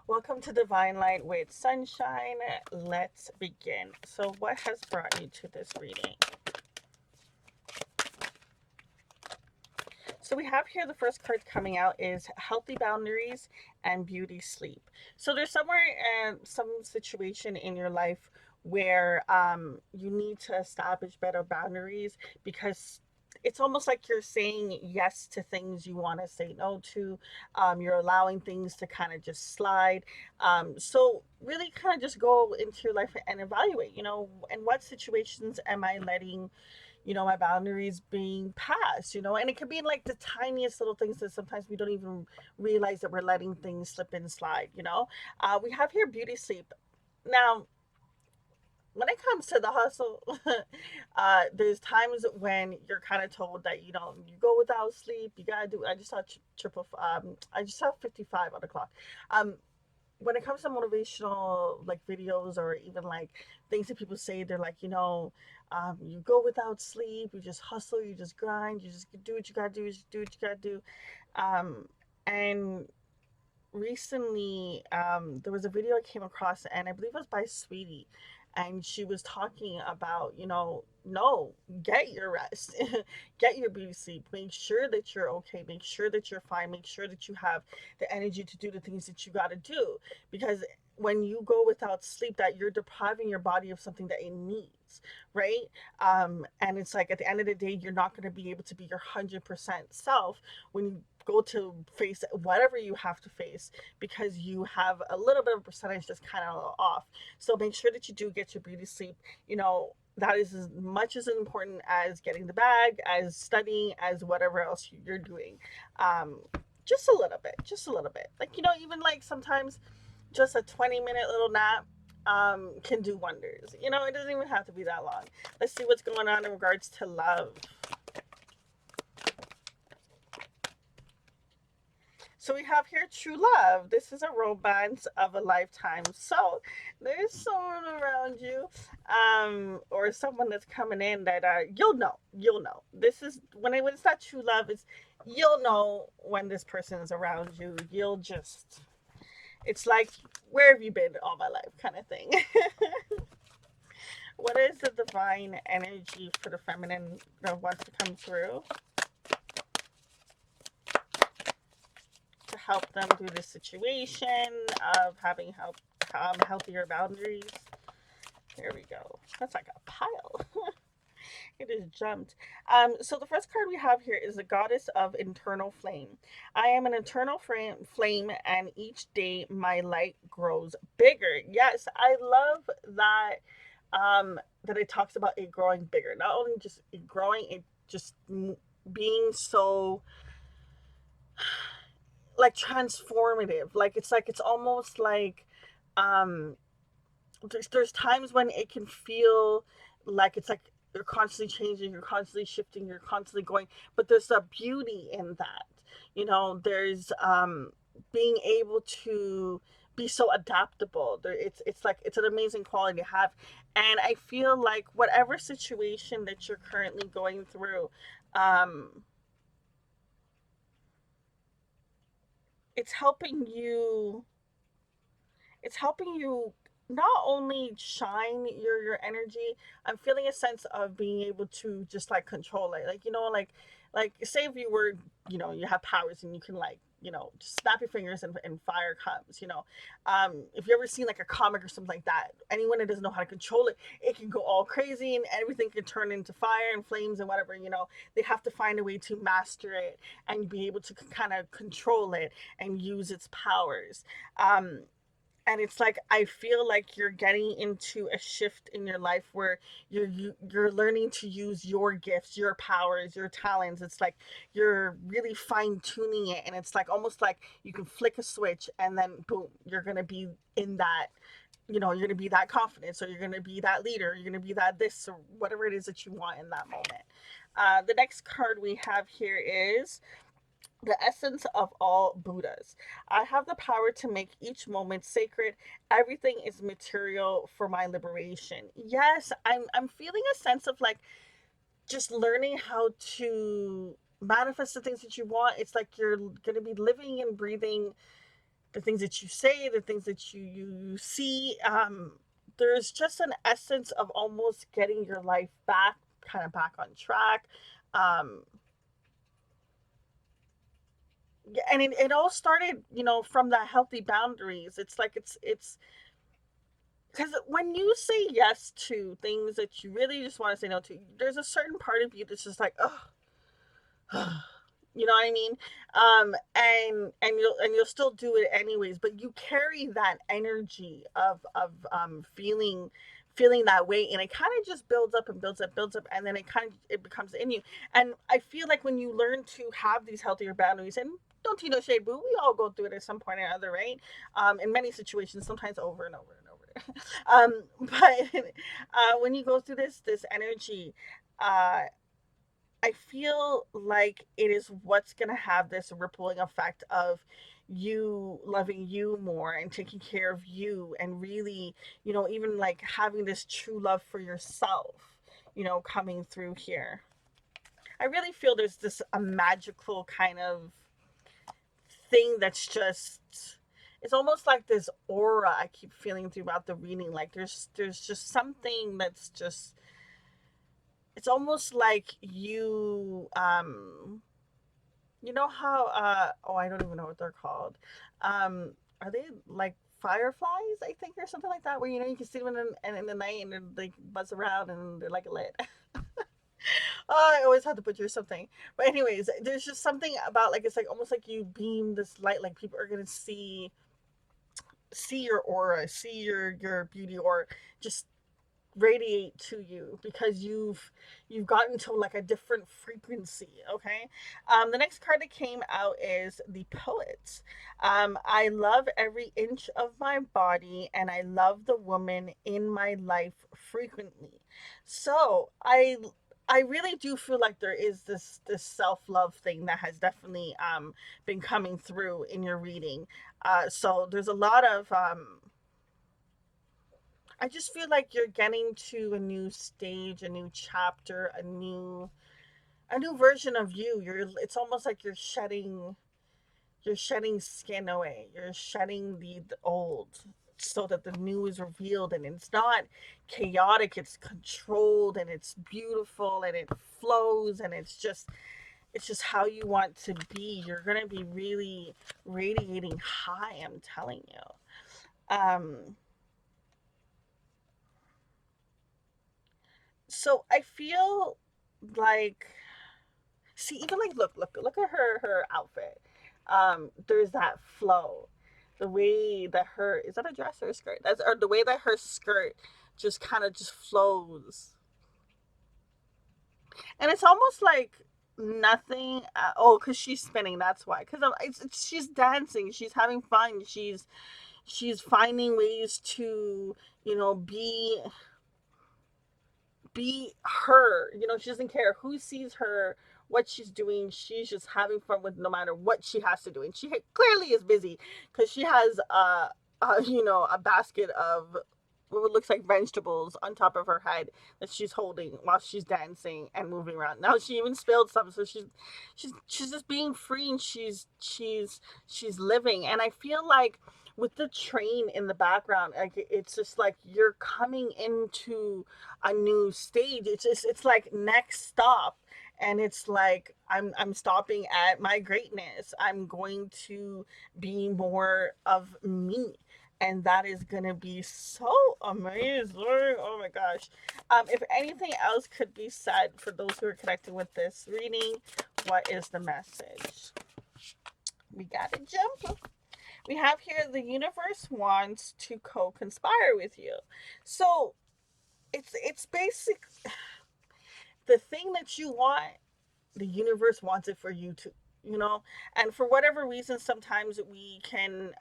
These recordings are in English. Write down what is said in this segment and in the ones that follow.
Welcome to Divine Light with Sunshine. Let's begin. So, what has brought you to this reading? So, we have here the first card coming out is Healthy Boundaries and Beauty Sleep. So, there's somewhere some situation in your life where you need to establish better boundaries because it's almost like you're saying yes to things you want to say no to. You're allowing things to kind of just slide. So really kind of just go into your life and evaluate, in what situations am I letting, my boundaries being passed, and it could be in like the tiniest little things that sometimes we don't even realize that we're letting things slip and slide. We have here beauty sleep. Now, when it comes to the hustle, there's times when you're kind of told that you go without sleep. You gotta do. I just saw triple. I just saw 55 on the clock. Um, when it comes to motivational like videos or even like things that people say, they're like, you go without sleep. You just hustle. You just grind. You just do what you gotta do. You just do what you gotta do. And recently there was a video I came across, and I believe it was by Sweetie, and she was talking about, no, get your rest, get your beauty sleep, make sure that you're okay, make sure that you're fine, make sure that you have the energy to do the things that you got to do, because when you go without sleep, that you're depriving your body of something that it needs, right? And it's like at the end of the day, you're not going to be able to be your 100% self when you go to face whatever you have to face, because you have a little bit of a percentage that's kind of off. So make sure that you do get your beauty sleep. That is as much as important as getting the bag, as studying, as whatever else you're doing. Um, just a little bit, just a little bit. Like, even like sometimes just a 20-minute little nap can do wonders. It doesn't even have to be that long. Let's see what's going on in regards to love. So we have here true love. This is a romance of a lifetime. So there's someone around you, or someone that's coming in that you'll know. You'll know. This is when it's not true love. It's you'll know when this person is around you. You'll just. It's like, where have you been all my life, kind of thing. What is the divine energy for the feminine that wants to come through to help them through the situation of having healthier boundaries? There we go. That's like a pile. It is jumped. So the first card we have here is the goddess of internal flame. I am an internal flame, and each day my light grows bigger. Yes, I love that. That it talks about it growing bigger. Not only just it growing, it just being so like transformative. Like it's almost like um there's times when it can feel like it's like you're constantly changing, you're constantly shifting, you're constantly going, but there's a beauty in that. There's being able to be so adaptable. It's like it's an amazing quality to have. And I feel like whatever situation that you're currently going through, um it's helping you it's helping you not only shine your energy. I'm feeling a sense of being able to just like control it, like say if you were, you have powers and you can like, just snap your fingers and fire comes. If you ever seen like a comic or something like that, anyone that doesn't know how to control it, it can go all crazy and everything can turn into fire and flames and whatever. They have to find a way to master it and be able to kind of control it and use its powers. And it's like I feel like you're getting into a shift in your life where you're learning to use your gifts, your powers, your talents. It's like you're really fine tuning it, and it's like almost like you can flick a switch and then boom, you're gonna be in that. You're gonna be that confident, so you're gonna be that leader, you're gonna be that this or whatever it is that you want in that moment. The next card we have here is the essence of all Buddhas. I have the power to make each moment sacred. Everything is material for my liberation. Yes, I'm feeling a sense of like just learning how to manifest the things that you want. It's like you're going to be living and breathing the things that you say, the things that you see. There's just an essence of almost getting your life back, kind of back on track. Um, yeah, and it all started, from that healthy boundaries. It's like it's because when you say yes to things that you really just want to say no to, there's a certain part of you that's just like, oh, you know what I mean? And you'll still do it anyways, but you carry that energy of feeling that way, and it kind of just builds up and builds up, builds up, and then it becomes in you. And I feel like when you learn to have these healthier boundaries, and don't you know, shade boo, we all go through it at some point or other, right? In many situations, sometimes over and over and over. But when you go through this energy, uh I feel like it is what's going to have this rippling effect of you loving you more and taking care of you, and really, even like having this true love for yourself, coming through here. I really feel there's this a magical kind of thing that's just, it's almost like this aura I keep feeling throughout the reading. Like there's just something that's just, it's almost like you know how oh, I don't even know what they're called. Are they like fireflies, I think, or something like that, where you can see them in the night and they buzz around and they're like lit. Oh, I always have to butcher something. But anyways, there's just something about, like, it's like almost like you beam this light, like people are gonna see your aura, see your beauty, or just radiate to you because you've gotten to like a different frequency. Okay. The next card that came out is the Poet. I love every inch of my body and I love the woman in my life frequently. So I really do feel like there is this self-love thing that has definitely been coming through in your reading. So there's a lot of I just feel like you're getting to a new stage, a new chapter, a new version of you. It's almost like you're shedding skin away. You're shedding the old so that the new is revealed, and it's not chaotic, it's controlled and it's beautiful and it flows, and it's just how you want to be. You're going to be really radiating high, I'm telling you. So I feel like, see, even like, look at her outfit. There's that flow, the way that her, is that a dress or a skirt, that's, or the way that her skirt just kind of just flows, and it's almost like nothing. Oh, because she's spinning, that's why. Because she's dancing, she's having fun, she's finding ways to, you know be be her. She doesn't care who sees her, what she's doing. She's just having fun with no matter what she has to do. And she clearly is busy because she has a basket of what looks like vegetables on top of her head that she's holding while she's dancing and moving around. Now she even spilled some, so she's just being free, and she's living. And I feel like with the train in the background, like it's just like you're coming into a new stage. It's like next stop, and it's like I'm stopping at my greatness. I'm going to be more of me, and that is gonna be so amazing. Oh my gosh. If anything else could be said for those who are connecting with this reading, what is the message? We gotta jump. We have here, the universe wants to co-conspire with you. So it's basic, the thing that you want, the universe wants it for you too, and for whatever reason, sometimes we can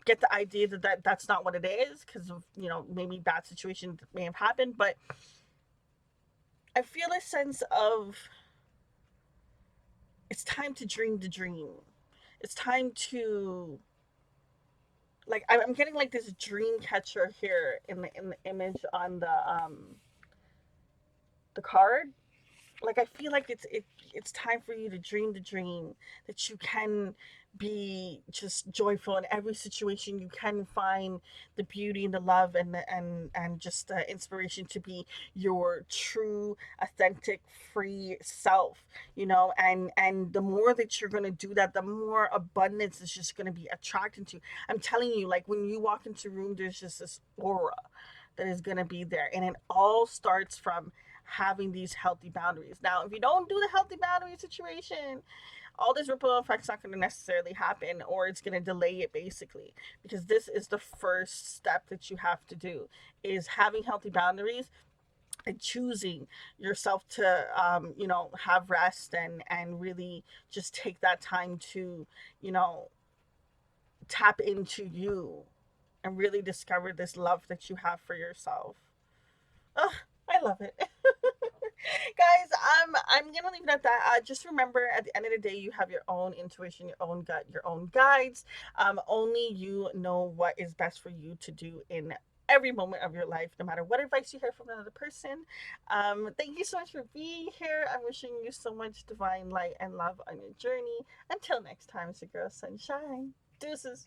get the idea that's not what it is, because of, maybe bad situation may have happened. But I feel a sense of, it's time to dream the dream. It's time to, like, I'm getting like this dream catcher here in the image on the card. Like, I feel like it's time for you to dream the dream, that you can be just joyful in every situation. You can find the beauty and the love and and just the inspiration to be your true, authentic, free self. You know, and the more that you're gonna do that, the more abundance is just gonna be attracted to you. I'm telling you, like when you walk into a room, there's just this aura that is gonna be there, and it all starts from having these healthy boundaries. Now, if you don't do the healthy boundary situation, all this ripple effect's not going to necessarily happen, or it's going to delay it basically, because this is the first step that you have to do, is having healthy boundaries and choosing yourself to have rest and really just take that time to you know tap into you and really discover this love that you have for yourself. Ugh, I love it. Guys, I'm gonna leave it at that. Just remember, at the end of the day, you have your own intuition, your own gut, your own guides. Only you know what is best for you to do in every moment of your life, no matter what advice you hear from another person. Thank you so much for being here. I'm wishing you so much divine light and love on your journey. Until next time, it's your girl Sunshine. Deuces.